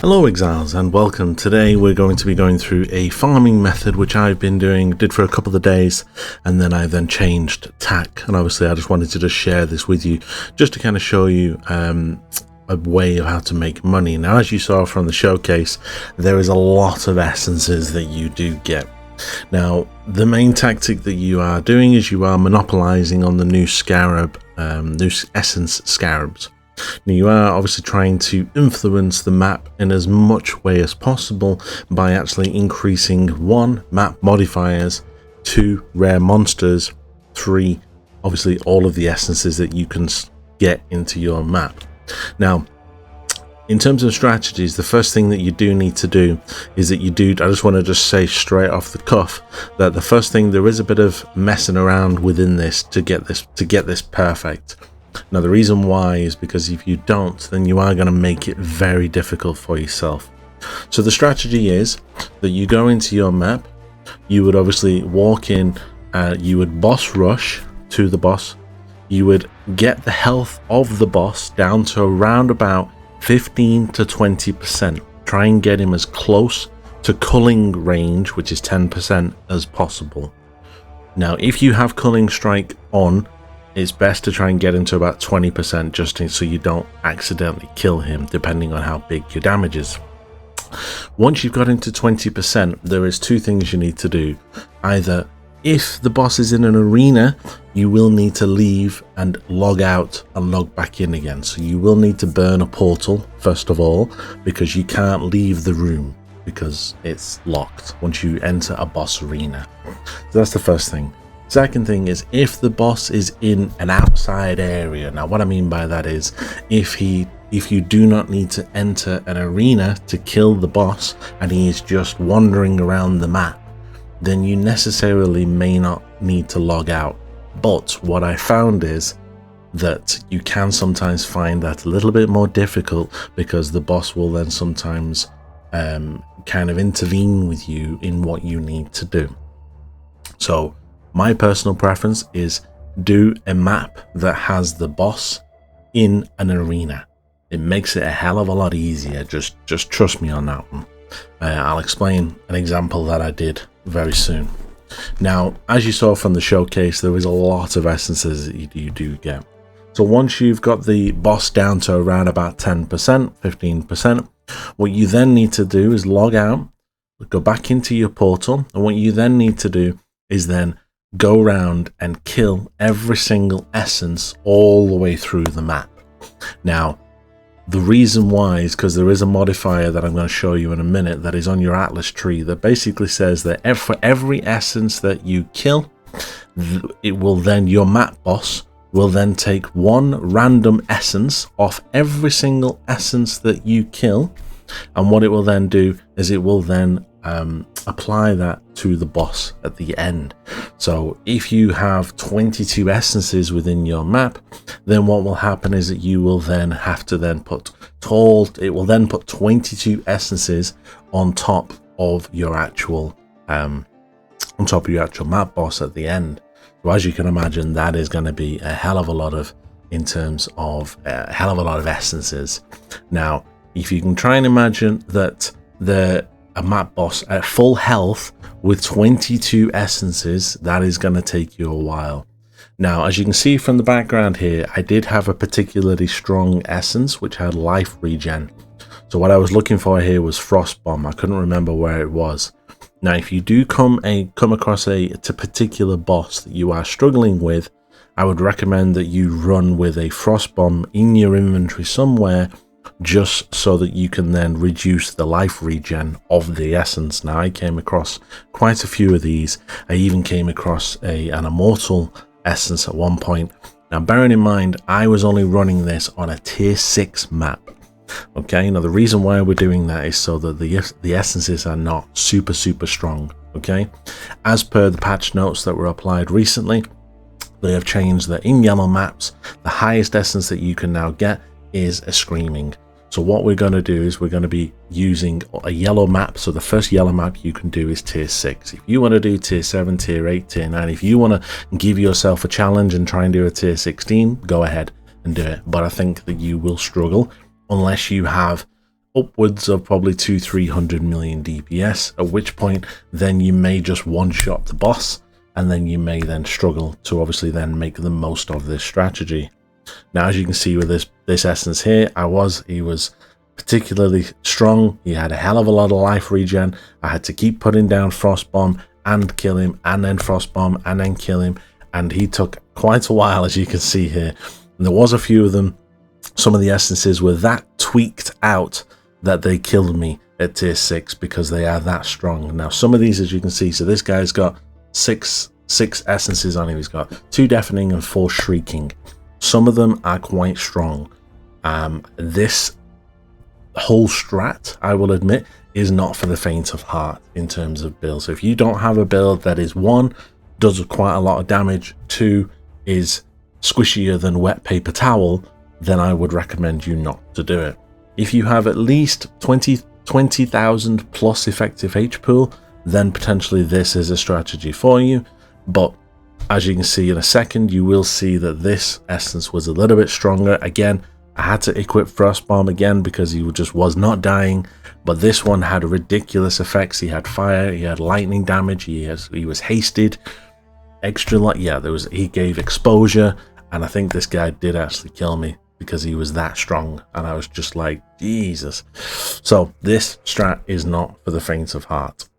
Hello Exiles and welcome. Today we're going to be going through a farming method which I've been did for a couple of days, and then I changed tack, and obviously I just wanted to just share this with you just to kind of show you a way of how to make money. Now, as you saw from the showcase, there is a lot of essences that you do get. Now, the main tactic that you are doing is you are monopolizing on the new Scarab, new essence Scarbs. Now, you are obviously trying to influence the map in as much way as possible by actually increasing 1, map modifiers, 2, rare monsters, 3, obviously all of the essences that you can get into your map. Now, in terms of strategies, the first thing that you do need to do is that I just want to say straight off the cuff that the first thing, there is a bit of messing around within this to get this perfect. Now, the reason why is because if you don't, then you are going to make it very difficult for yourself. So the strategy is that you go into your map, you would obviously walk in, you would boss rush to the boss, you would get the health of the boss down to around about 15 to 20%. Try and get him as close to culling range, which is 10%, as possible. Now, if you have culling strike on, it's best to try and get into about 20% just so you don't accidentally kill him, depending on how big your damage is. Once you've got into 20%, there is 2 things you need to do. Either, if the boss is in an arena, you will need to leave and log out and log back in again. So you will need to burn a portal, first of all, because you can't leave the room because it's locked once you enter a boss arena. So that's the first thing. Second thing is, if the boss is in an outside area. Now, what I mean by that is, if you do not need to enter an arena to kill the boss and he is just wandering around the map, then you necessarily may not need to log out. But what I found is that you can sometimes find that a little bit more difficult, because the boss will then sometimes kind of intervene with you in what you need to do. So my personal preference is do a map that has the boss in an arena. It makes it a hell of a lot easier. Just trust me on that one. I'll explain an example that I did very soon. Now, as you saw from the showcase, there is a lot of essences that you do get. So once you've got the boss down to around about 10%, 15%, what you then need to do is log out, go back into your portal, and what you then need to do is then go around and kill every single essence all the way through the map. Now, the reason why is because there is a modifier that I'm going to show you in a minute that is on your atlas tree that basically says that for every essence that you kill, it will then, your map boss will then take 1 random essence off every single essence that you kill, and what it will then do is it will then apply that to the boss at the end. So if you have 22 essences within your map, then what will happen is that you will then have to then put 22 essences on top of your actual map boss at the end. So as you can imagine, that is going to be a hell of a lot of essences. Now, if you can try and imagine that a map boss at full health with 22 essences, that is going to take you a while. Now, as you can see from the background here, I did have a particularly strong essence which had life regen. So what I was looking for here was Frost Bomb. I couldn't remember where it was. Now, if you do come across a particular boss that you are struggling with, I would recommend that you run with a Frost Bomb in your inventory somewhere, just so that you can then reduce the life regen of the essence. Now, I came across quite a few of these. I even came across an immortal essence at one point. Now, bearing in mind, I was only running this on a tier 6 map. Okay, now the reason why we're doing that is so that the essences are not super strong. Okay, as per the patch notes that were applied recently, they have changed that in yellow maps, the highest essence that you can now get is a Screaming. So what we're going to do is we're going to be using a yellow map. So the first yellow map you can do is tier 6. If you want to do tier 7, tier 8, tier 9, if you want to give yourself a challenge and try and do a tier 16, go ahead and do it. But I think that you will struggle unless you have upwards of probably 200-300 million DPS, at which point then you may just one-shot the boss, and then you may then struggle to obviously then make the most of this strategy. Now, as you can see with this essence here, he was particularly strong. He had a hell of a lot of life regen. I had to keep putting down Frost Bomb and kill him, and then Frost Bomb and then kill him, and he took quite a while, as you can see here. And there was a few of them. Some of the essences were that tweaked out that they killed me at tier 6 because they are that strong. Now, some of these, as you can see, so this guy's got six essences on him. He's got 2 deafening and 4 shrieking. Some of them are quite strong. This whole strat, I will admit, is not for the faint of heart in terms of build. So if you don't have a build that is 1, does quite a lot of damage, 2, is squishier than wet paper towel, then I would recommend you not to do it. If you have at least 20,000 plus effective H pool, then potentially this is a strategy for you. But as you can see in a second, you will see that this essence was a little bit stronger. Again, I had to equip Frost Bomb again because he just was not dying. But this one had ridiculous effects. He had fire, he had lightning damage, he was hasted, extra light. Yeah, he gave exposure, and I think this guy did actually kill me because he was that strong, and I was just like, Jesus. So this strat is not for the faint of heart.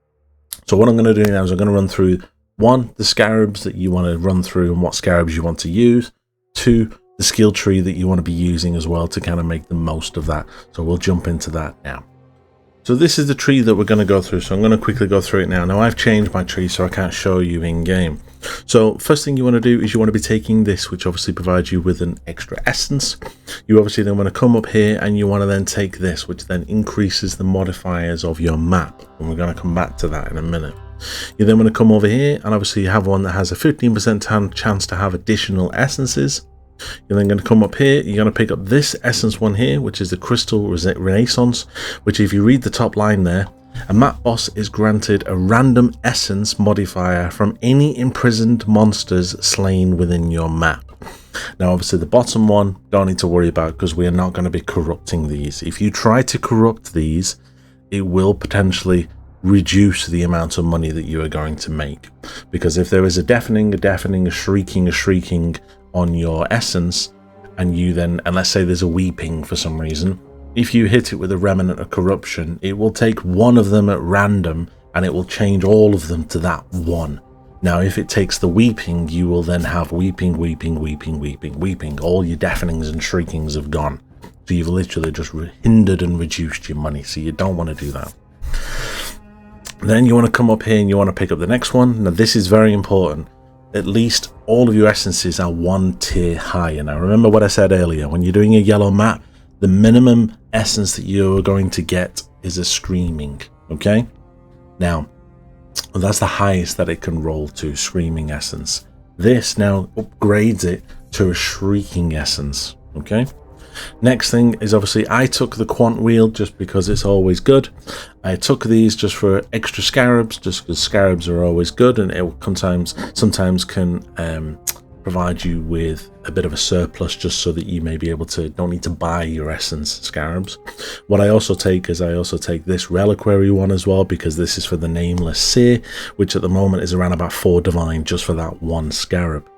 So what I'm going to do now is I'm going to run through 1, the Scarbs that you want to run through and what Scarbs you want to use. 2, the skill tree that you want to be using as well to kind of make the most of that. So we'll jump into that now. So this is the tree that we're going to go through. So I'm going to quickly go through it now. Now I've changed my tree so I can't show you in game. So first thing you want to do is you want to be taking this, which obviously provides you with an extra essence. You obviously then want to come up here and you want to then take this, which then increases the modifiers of your map. And we're going to come back to that in a minute. You then want to come over here and obviously you have one that has a 15% chance to have additional essences. You're then going to come up here, you're going to pick up this essence one here, which is the Crystal Renaissance, which if you read the top line there, a map boss is granted a random essence modifier from any imprisoned monsters slain within your map. Now obviously the bottom one, don't need to worry about because we are not going to be corrupting these. If you try to corrupt these, it will potentially reduce the amount of money that you are going to make. Because if there is a deafening, a shrieking on your essence, and let's say there's a weeping for some reason, if you hit it with a remnant of corruption, it will take one of them at random and it will change all of them to that one. Now if it takes the weeping, you will then have weeping. All your deafenings and shriekings have gone. So you've literally just hindered and reduced your money, so you don't want to do that. Then you want to come up here and you want to pick up the next one. Now this is very important. At least all of your essences are 1 tier higher. Now remember what I said earlier, when you're doing a yellow map, the minimum essence that you're going to get is a screaming, okay? Now, that's the highest that it can roll to, screaming essence. This now upgrades it to a shrieking essence, okay? Next thing is obviously I took the quant wheel just because it's always good. I took these just for extra Scarbs, just because Scarbs are always good, and it sometimes can provide you with a bit of a surplus just so that you may be able to, don't need to buy your essence Scarbs. What I also take is this reliquary one as well, because this is for the Nameless Seer, which at the moment is around about 4 divine just for that 1 Scarab.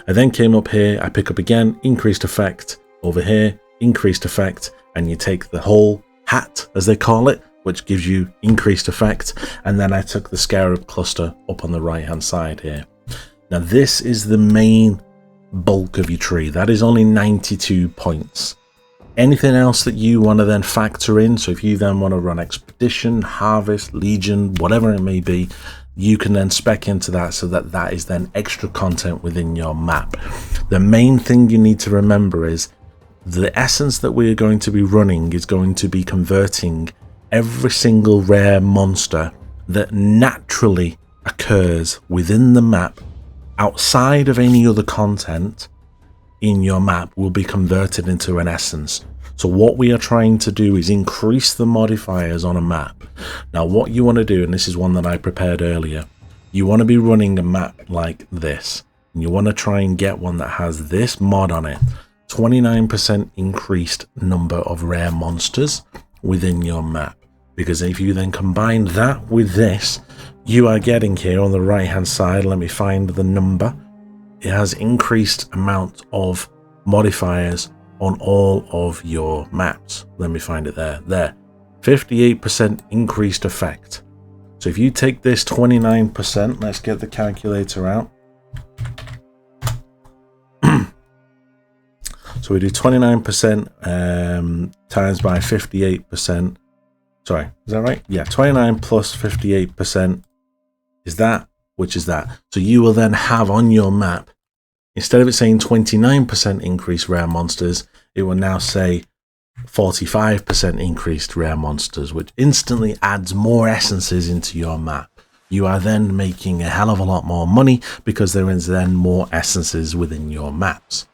I then came up here, I pick up again, increased effect. Over here, increased effect, and you take the whole hat, as they call it, which gives you increased effect, and then I took the Scarab cluster up on the right hand side here. Now this is the main bulk of your tree. That is only 92 points. Anything else that you want to then factor in, so if you then want to run Expedition, Harvest, Legion, whatever it may be, you can then spec into that so that that is then extra content within your map. The main thing you need to remember is the essence that we're going to be running is going to be converting every single rare monster that naturally occurs within the map outside of any other content in your map will be converted into an essence. So what we are trying to do is increase the modifiers on a map. Now what you want to do, and this is one that I prepared earlier, you want to be running a map like this, and you want to try and get one that has this mod on it. 29% increased number of rare monsters, within your map. Because if you then combine that with this, you are getting here on the right hand side, let me find the number, it has increased amount of modifiers on all of your maps. Let me find it there 58% increased effect. So if you take this 29%, let's get the calculator out. So we do 29% times by 58%. Sorry, is that right? Yeah, 29 plus 58% is that, which is that. So you will then have on your map, instead of it saying 29% increased rare monsters, it will now say 45% increased rare monsters, which instantly adds more essences into your map. You are then making a hell of a lot more money because there is then more essences within your maps.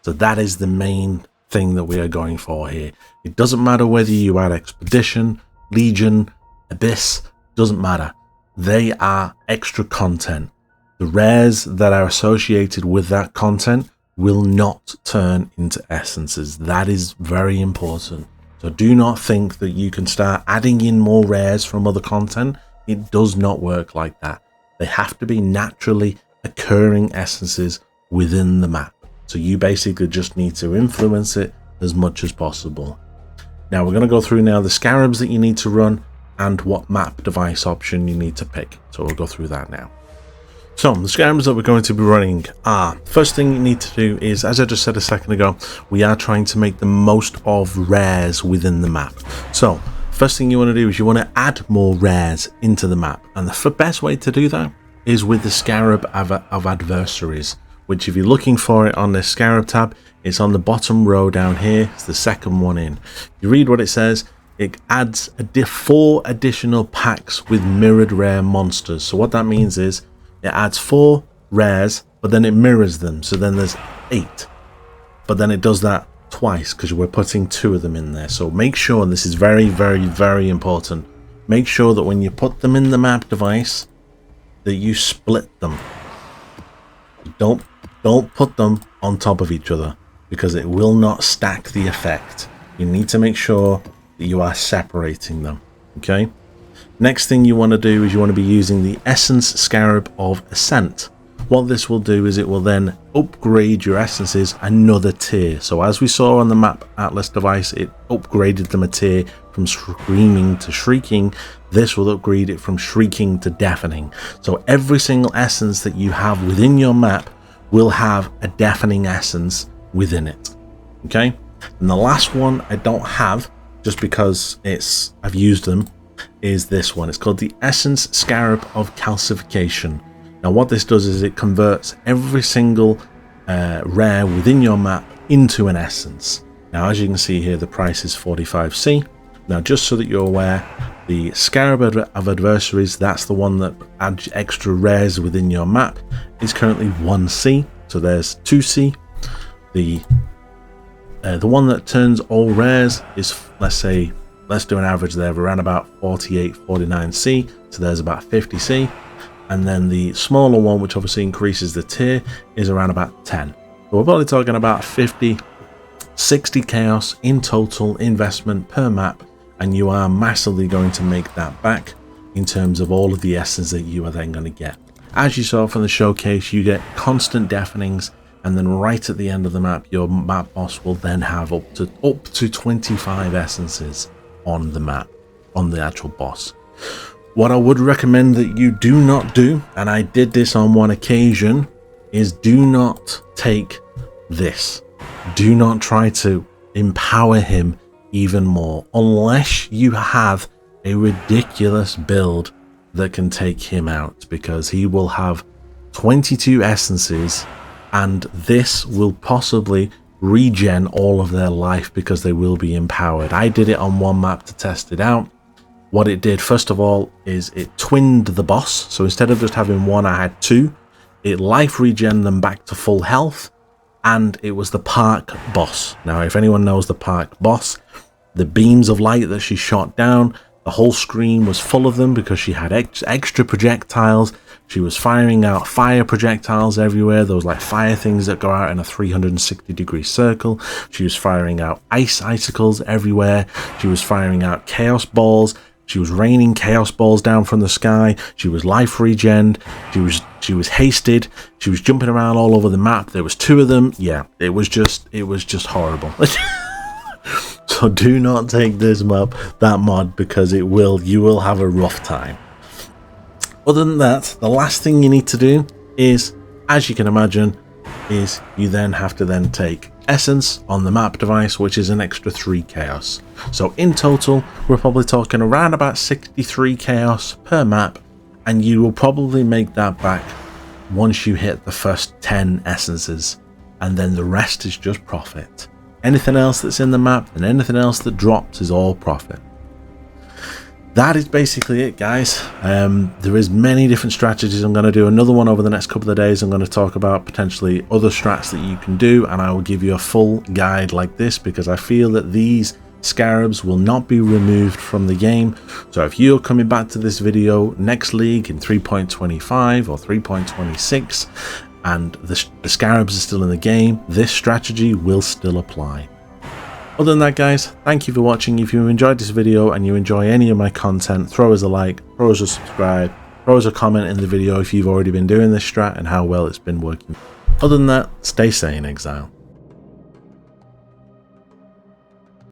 So that is the main thing that we are going for here. It doesn't matter whether you add Expedition, Legion, Abyss, doesn't matter. They are extra content. The rares that are associated with that content will not turn into essences. That is very important. So do not think that you can start adding in more rares from other content. It does not work like that. They have to be naturally occurring essences within the map. So you basically just need to influence it as much as possible. Now we're going to go through now the Scarbs that you need to run and what map device option you need to pick. So we'll go through that now. So the Scarbs that we're going to be running are, first thing you need to do is, as I just said a second ago, we are trying to make the most of rares within the map. So first thing you want to do is you want to add more rares into the map. And the best way to do that is with the Scarab of Adversaries, which if you're looking for it on the Scarab tab, it's on the bottom row down here. It's the second one in. You read what it says. It adds 4 additional packs with mirrored rare monsters. So what that means is it adds 4 rares, but then it mirrors them. So then there's 8. But then it does that twice because we're putting 2 of them in there. So make sure, and this is very, very, very important, make sure that when you put them in the map device, that you split them. Don't put them on top of each other because it will not stack the effect. You need to make sure that you are separating them. Okay. Next thing you want to do is you want to be using the Essence Scarab of Ascent. What this will do is it will then upgrade your essences another tier. So as we saw on the map atlas device, it upgraded them a tier from screaming to shrieking. This will upgrade it from shrieking to deafening. So every single essence that you have within your map will have a deafening essence within it. Okay. And the last one I don't have, just because I've used them, is this one. It's called the Essence Scarab of Calcification. Now what this does is it converts every single rare within your map into an essence. Now as you can see here, the price is 45C. Now just so that you're aware, the Scarab of Adversaries, that's the one that adds extra rares within your map, is currently 1C. So there's 2C. The one that turns all rares is, let's do an average there of around about 48, 49C. So there's about 50C. And then the smaller one, which obviously increases the tier, is around about 10. So we're probably talking about 50, 60 chaos in total investment per map. And you are massively going to make that back in terms of all of the essence that you are then going to get. As you saw from the showcase, you get constant deafenings. And then right at the end of the map, your map boss will then have up to 25 essences on the map, on the actual boss. What I would recommend that you do not do, and I did this on one occasion, is do not take this. Do not try to empower him even more unless you have a ridiculous build that can take him out, because he will have 22 essences and this will possibly regen all of their life because they will be empowered. I did it on one map to test it out. What it did, first of all, is it twinned the boss. So instead of just having 1, I had 2. It life regen them back to full health, and it was the park boss. Now, if anyone knows the park boss, the beams of light that she shot down, the whole screen was full of them because she had extra projectiles. She was firing out fire projectiles everywhere. There was like fire things that go out in a 360-degree circle. She was firing out ice icicles everywhere. She was firing out chaos balls. She was raining chaos balls down from the sky. She was life regened. She was hasted. She was jumping around all over the map. There was 2 of them. Yeah, it was just horrible. So do not take this that mod, because you will have a rough time. Other than that, the last thing you need to do is, as you can imagine, is you then have to take essence on the map device, which is an extra 3 chaos. So in total, we're probably talking around about 63 chaos per map, and you will probably make that back once you hit the first 10 essences, and then the rest is just profit. Anything else that's in the map and anything else that drops is all profit. That is basically it, guys. There is many different strategies. I'm going to do another one over the next couple of days. I'm going to talk about potentially other strats that you can do, and I will give you a full guide like this, because I feel that these Scarbs will not be removed from the game. So if you're coming back to this video next league in 3.25 or 3.26 and the Scarbs are still in the game, this strategy will still apply. Other than that, guys, thank you for watching. If you enjoyed this video and you enjoy any of my content, throw us a like, throw us a subscribe, throw us a comment in the video if you've already been doing this strat and how well it's been working. Other than that, stay sane, Exile.